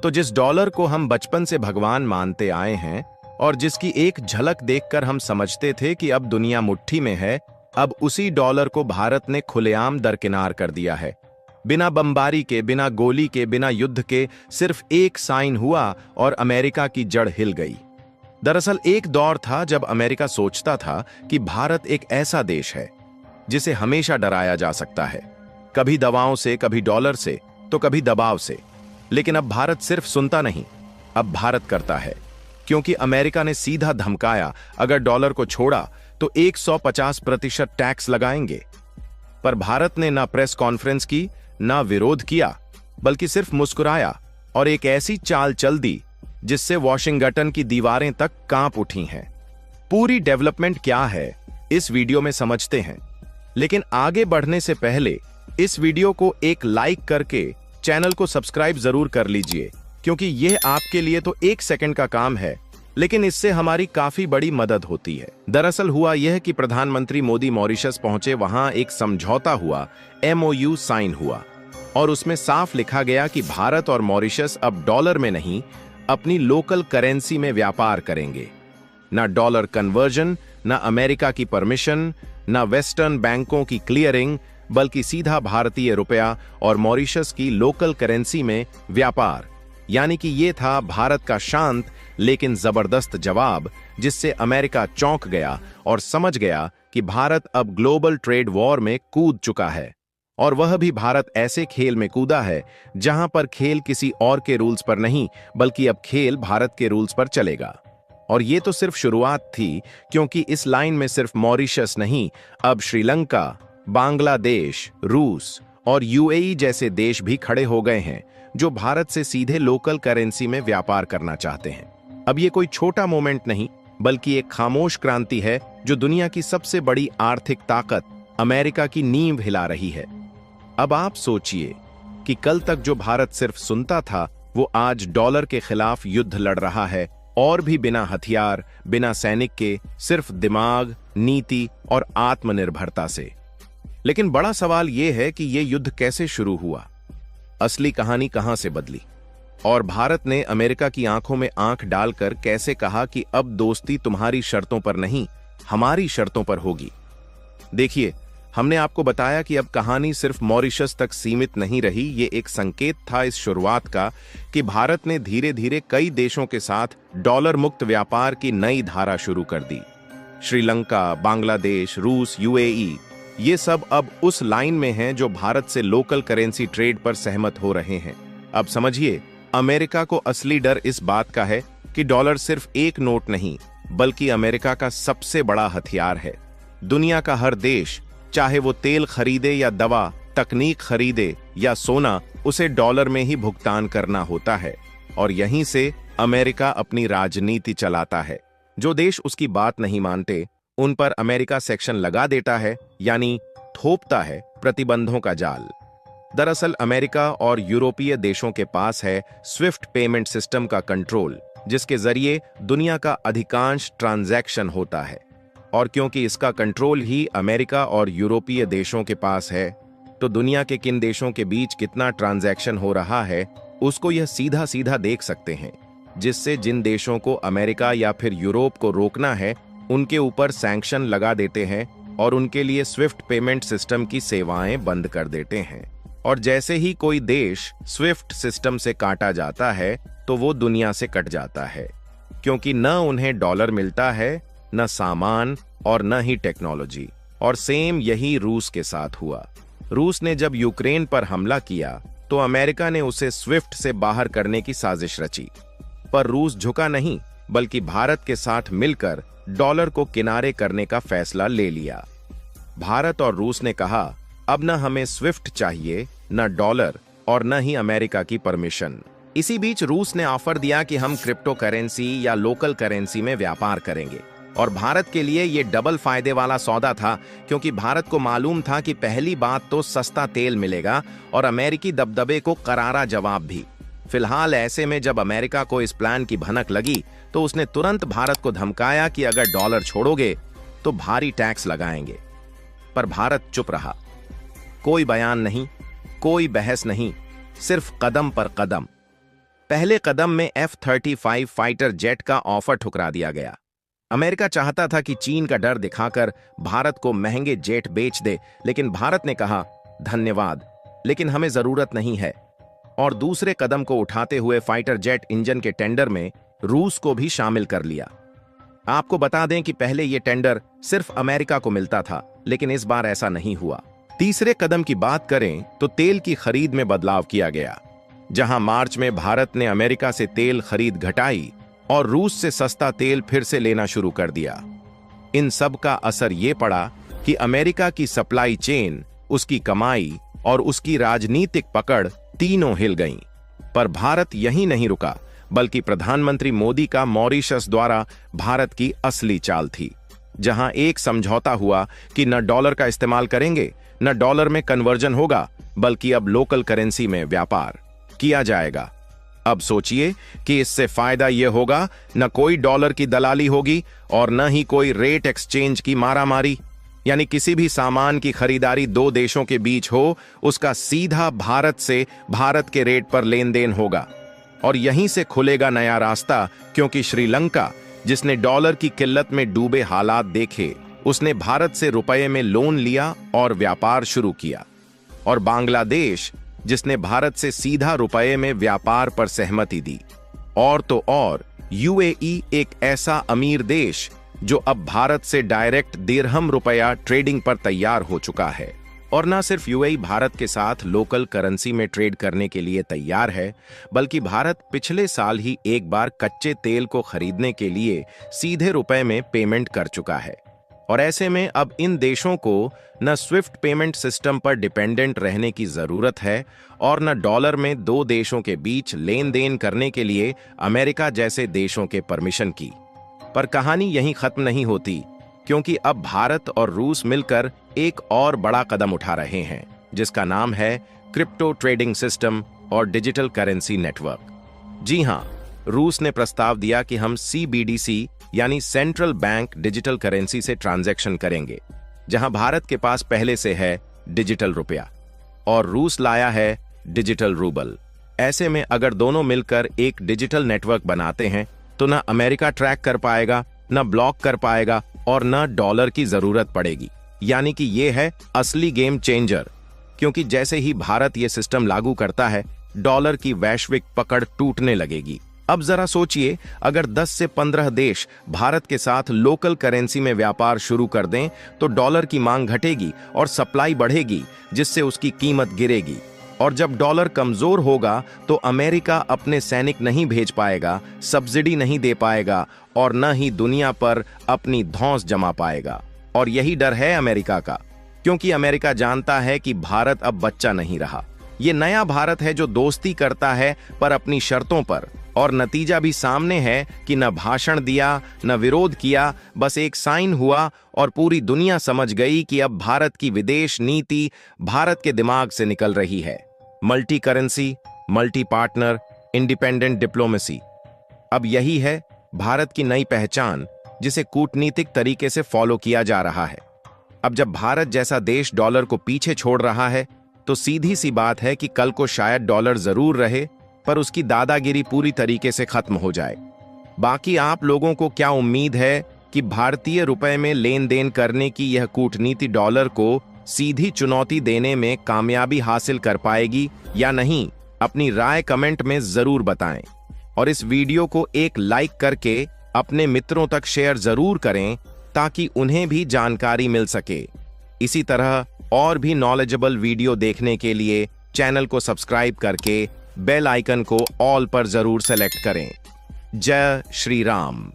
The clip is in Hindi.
तो जिस डॉलर को हम बचपन से भगवान मानते आए हैं और जिसकी एक झलक देखकर हम समझते थे कि अब दुनिया मुट्ठी में है, अब उसी डॉलर को भारत ने खुलेआम दरकिनार कर दिया है। बिना बमबारी के, बिना गोली के, बिना युद्ध के सिर्फ एक साइन हुआ और अमेरिका की जड़ हिल गई। दरअसल एक दौर था जब अमेरिका सोचता था कि भारत एक ऐसा देश है जिसे हमेशा डराया जा सकता है, कभी दवाओं से, कभी डॉलर से, तो कभी दबाव से। लेकिन अब भारत सिर्फ सुनता नहीं, अब भारत करता है, क्योंकि अमेरिका ने सीधा धमकाया, अगर डॉलर को छोड़ा तो 150% टैक्स लगाएंगे। पर भारत ने ना प्रेस कॉन्फ्रेंस की, ना विरोध किया, बल्कि सिर्फ मुस्कुराया और एक ऐसी चाल चल दी जिससे वॉशिंगटन की दीवारें तक कांप उठी हैं। पूरी डेवलपमेंट क्या है इस वीडियो में समझते हैं, लेकिन आगे बढ़ने से पहले इस वीडियो को एक लाइक करके चैनल को सब्सक्राइब जरूर कर लीजिए, क्योंकि यह आपके लिए तो 1 सेकंड का काम है, लेकिन इससे हमारी काफी बड़ी मदद होती है। दरअसल हुआ यह कि प्रधानमंत्री मोदी मॉरिशस पहुंचे, वहां एक समझौता हुआ, MOU साइन हुआ और उसमें साफ लिखा गया कि भारत और मॉरिशस अब डॉलर में नहीं, अपनी लोकल करेंसी में व्यापार करेंगे। ना डॉलर कन्वर्जन, ना अमेरिका की परमिशन, ना वेस्टर्न बैंकों की क्लियरिंग, बल्कि सीधा भारतीय रुपया और मॉरिशस की लोकल करेंसी में व्यापार। यानी कि ये था भारत का शांत लेकिन जबरदस्त जवाब, जिससे अमेरिका चौंक गया और समझ गया कि भारत अब ग्लोबल ट्रेड वॉर में कूद चुका है। और वह भी भारत ऐसे खेल में कूदा है जहां पर खेल किसी और के रूल्स पर नहीं, बल्कि अब खेल भारत के रूल्स पर चलेगा। और ये तो सिर्फ शुरुआत थी, क्योंकि इस लाइन में सिर्फ मॉरिशस नहीं, अब श्रीलंका, बांग्लादेश, रूस और UAE जैसे देश भी खड़े हो गए हैं, जो भारत से सीधे लोकल करेंसी में व्यापार करना चाहते हैं। अब ये कोई छोटा मोमेंट नहीं, बल्कि एक खामोश क्रांति है जो दुनिया की सबसे बड़ी आर्थिक ताकत अमेरिका की नींव हिला रही है। अब आप सोचिए कि कल तक जो भारत सिर्फ सुनता था, वो आज डॉलर के खिलाफ युद्ध लड़ रहा है, और भी बिना हथियार, बिना सैनिक के, सिर्फ दिमाग, नीति और आत्मनिर्भरता से। लेकिन बड़ा सवाल यह है कि यह युद्ध कैसे शुरू हुआ, असली कहानी कहां से बदली, और भारत ने अमेरिका की आंखों में आंख डालकर कैसे कहा कि अब दोस्ती तुम्हारी शर्तों पर नहीं, हमारी शर्तों पर होगी। देखिए, हमने आपको बताया कि अब कहानी सिर्फ मॉरिशस तक सीमित नहीं रही। ये एक संकेत था इस शुरुआत का कि भारत ने धीरे धीरे कई देशों के साथ डॉलर मुक्त व्यापार की नई धारा शुरू कर दी। श्रीलंका, बांग्लादेश, रूस, UAE ये सब अब उस लाइन में हैं जो भारत से लोकल करेंसी ट्रेड पर सहमत हो रहे हैं। अब समझिए, अमेरिका को असली डर इस बात का है कि डॉलर सिर्फ एक नोट नहीं, बल्कि अमेरिका का सबसे बड़ा हथियार है। दुनिया का हर देश, चाहे वो तेल खरीदे या दवा, तकनीक खरीदे या सोना, उसे डॉलर में ही भुगतान करना होता है। और यहीं से अमेरिका अपनी राजनीति चलाता है। जो देश उसकी बात नहीं मानते, उन पर अमेरिका सेक्शन लगा देता है, यानी थोपता है प्रतिबंधों का जाल। दरअसल अमेरिका और यूरोपीय देशों के पास है स्विफ्ट पेमेंट सिस्टम का कंट्रोल, जिसके जरिए दुनिया का अधिकांश ट्रांजैक्शन होता है। और क्योंकि इसका कंट्रोल ही अमेरिका और यूरोपीय देशों के पास है, तो दुनिया के किन देशों के बीच कितना ट्रांजैक्शन हो रहा है उसको यह सीधा सीधा देख सकते हैं, जिससे जिन देशों को अमेरिका या फिर यूरोप को रोकना है, उनके ऊपर सैंक्शन लगा देते हैं और उनके लिए स्विफ्ट पेमेंट सिस्टम की सेवाएं बंद कर देते हैं। और जैसे ही कोई देश स्विफ्ट सिस्टम से काटा जाता है, तो वो दुनिया से कट जाता है, क्योंकि न उन्हें डॉलर मिलता है, न सामान और न ही टेक्नोलॉजी। और सेम यही रूस के साथ हुआ। रूस ने जब यूक्रेन पर हमला किया, तो अमेरिका ने उसे स्विफ्ट से बाहर करने की साजिश रची, पर रूस झुका नहीं, बल्कि भारत के साथ मिलकर डॉलर को किनारे करने का फैसला ले लिया। भारत और रूस ने कहा, अब न हमें स्विफ्ट चाहिए, न डॉलर और न ही अमेरिका की परमिशन। इसी बीच रूस ने ऑफर दिया कि हम क्रिप्टो करेंसी या लोकल करेंसी में व्यापार करेंगे। और भारत के लिए यह डबल फायदे वाला सौदा था, क्योंकि भारत को मालूम था कि पहली बात तो सस्ता तेल मिलेगा और अमेरिकी दबदबे को करारा जवाब भी। फिलहाल ऐसे में जब अमेरिका को इस प्लान की भनक लगी, तो उसने तुरंत भारत को धमकाया कि अगर डॉलर छोड़ोगे तो भारी टैक्स लगाएंगे। पर भारत चुप रहा। कोई बयान नहीं, कोई बहस नहीं, सिर्फ कदम पर कदम। पहले कदम में F-35 फाइटर जेट का ऑफर ठुकरा दिया गया। अमेरिका चाहता था कि चीन का डर दिखाकर भारत को महंगे जेट बेच दे, लेकिन भारत ने कहा, धन्यवाद, लेकिन हमें जरूरत नहीं है। और दूसरे कदम को उठाते हुए फाइटर जेट इंजन के टेंडर में रूस को भी शामिल कर लिया। आपको बता दें कि पहले यह टेंडर सिर्फ अमेरिका को मिलता था, लेकिन इस बार ऐसा नहीं हुआ। तीसरे कदम की बात करें तो तेल की खरीद में बदलाव किया गया, जहां मार्च में भारत ने अमेरिका से तेल खरीद घटाई और रूस से सस्ता तेल फिर से लेना शुरू कर दिया। इन सब का असर यह पड़ा कि अमेरिका की सप्लाई चेन, उसकी कमाई और उसकी राजनीतिक पकड़ तीनों हिल गईं। पर भारत यहीं नहीं रुका, बल्कि प्रधानमंत्री मोदी का मॉरिशस द्वारा भारत की असली चाल थी, जहां एक समझौता हुआ कि न डॉलर का इस्तेमाल करेंगे, न डॉलर में कन्वर्जन होगा, बल्कि अब लोकल करेंसी में व्यापार किया जाएगा। अब सोचिए कि इससे फायदा यह होगा, न कोई डॉलर की दलाली होगी और न ही कोई रेट एक्सचेंज की मारामारी, यानी किसी भी सामान की खरीदारी दो देशों के बीच हो, उसका सीधा भारत से भारत के रेट पर लेन देन होगा। और यहीं से खुलेगा नया रास्ता, क्योंकि श्रीलंका, जिसने डॉलर की किल्लत में डूबे हालात देखे, उसने भारत से रुपए में लोन लिया और व्यापार शुरू किया। और बांग्लादेश, जिसने भारत से सीधा रुपए में व्यापार पर सहमति दी। और तो और यूएई, एक ऐसा अमीर देश जो अब भारत से डायरेक्ट दिरहम रुपया ट्रेडिंग पर तैयार हो चुका है। और न सिर्फ यूएई भारत के साथ लोकल करेंसी में ट्रेड करने के लिए तैयार है, बल्कि भारत पिछले साल ही एक बार कच्चे तेल को खरीदने के लिए सीधे रुपए में पेमेंट कर चुका है। और ऐसे में अब इन देशों को न स्विफ्ट पेमेंट सिस्टम पर डिपेंडेंट रहने की जरूरत है और न डॉलर में दो देशों के बीच लेन देन करने के लिए अमेरिका जैसे देशों के परमिशन की। पर कहानी यहीं खत्म नहीं होती, क्योंकि अब भारत और रूस मिलकर एक और बड़ा कदम उठा रहे हैं, जिसका नाम है क्रिप्टो ट्रेडिंग सिस्टम और डिजिटल करेंसी नेटवर्क। जी हां, रूस ने प्रस्ताव दिया कि हम CBDC यानी सेंट्रल बैंक डिजिटल करेंसी से ट्रांजैक्शन करेंगे, जहां भारत के पास पहले से है डिजिटल रुपया और रूस लाया है डिजिटल रूबल। ऐसे में अगर दोनों मिलकर एक डिजिटल नेटवर्क बनाते हैं तो न अमेरिका ट्रैक कर पाएगा, न ब्लॉक कर पाएगा और न डॉलर की जरूरत पड़ेगी। यानी कि यह है असली गेम चेंजर, क्योंकि जैसे ही भारत यह सिस्टम लागू करता है, डॉलर की वैश्विक पकड़ टूटने लगेगी। अब जरा सोचिए, अगर 10 से 15 देश भारत के साथ लोकल करेंसी में व्यापार शुरू कर दें तो डॉलर की मांग घटेगी और सप्लाई बढ़ेगी, जिससे उसकी कीमत गिरेगी। और जब डॉलर कमजोर होगा तो अमेरिका अपने सैनिक नहीं भेज पाएगा, सब्सिडी नहीं दे पाएगा और न ही दुनिया पर अपनी धौंस जमा पाएगा। और यही डर है अमेरिका का, क्योंकि अमेरिका जानता है कि भारत अब बच्चा नहीं रहा। ये नया भारत है जो दोस्ती करता है पर अपनी शर्तों पर। और नतीजा भी सामने है कि न भाषण दिया, न विरोध किया, बस एक साइन हुआ और पूरी दुनिया समझ गई कि अब भारत की विदेश नीति भारत के दिमाग से निकल रही है। Multi currency, multi partner, independent diplomacy, अब यही है भारत की नई पहचान, जिसे कूटनीतिक तरीके से फॉलो किया जा रहा है। अब जब भारत जैसा देश डॉलर को पीछे छोड़ रहा है, तो सीधी सी बात है कि कल को शायद डॉलर जरूर रहे, पर उसकी दादागिरी पूरी तरीके से खत्म हो जाए। बाकी आप लोगों को क्या उम्मीद है कि भारतीय रुपए में लेन देन करने की यह कूटनीति डॉलर को सीधी चुनौती देने में कामयाबी हासिल कर पाएगी या नहीं? अपनी राय कमेंट में जरूर बताएं और इस वीडियो को एक लाइक करके अपने मित्रों तक शेयर जरूर करें, ताकि उन्हें भी जानकारी मिल सके। इसी तरह और भी नॉलेजेबल वीडियो देखने के लिए चैनल को सब्सक्राइब करके बेल आइकन को ऑल पर जरूर सेलेक्ट करें। जय श्री राम।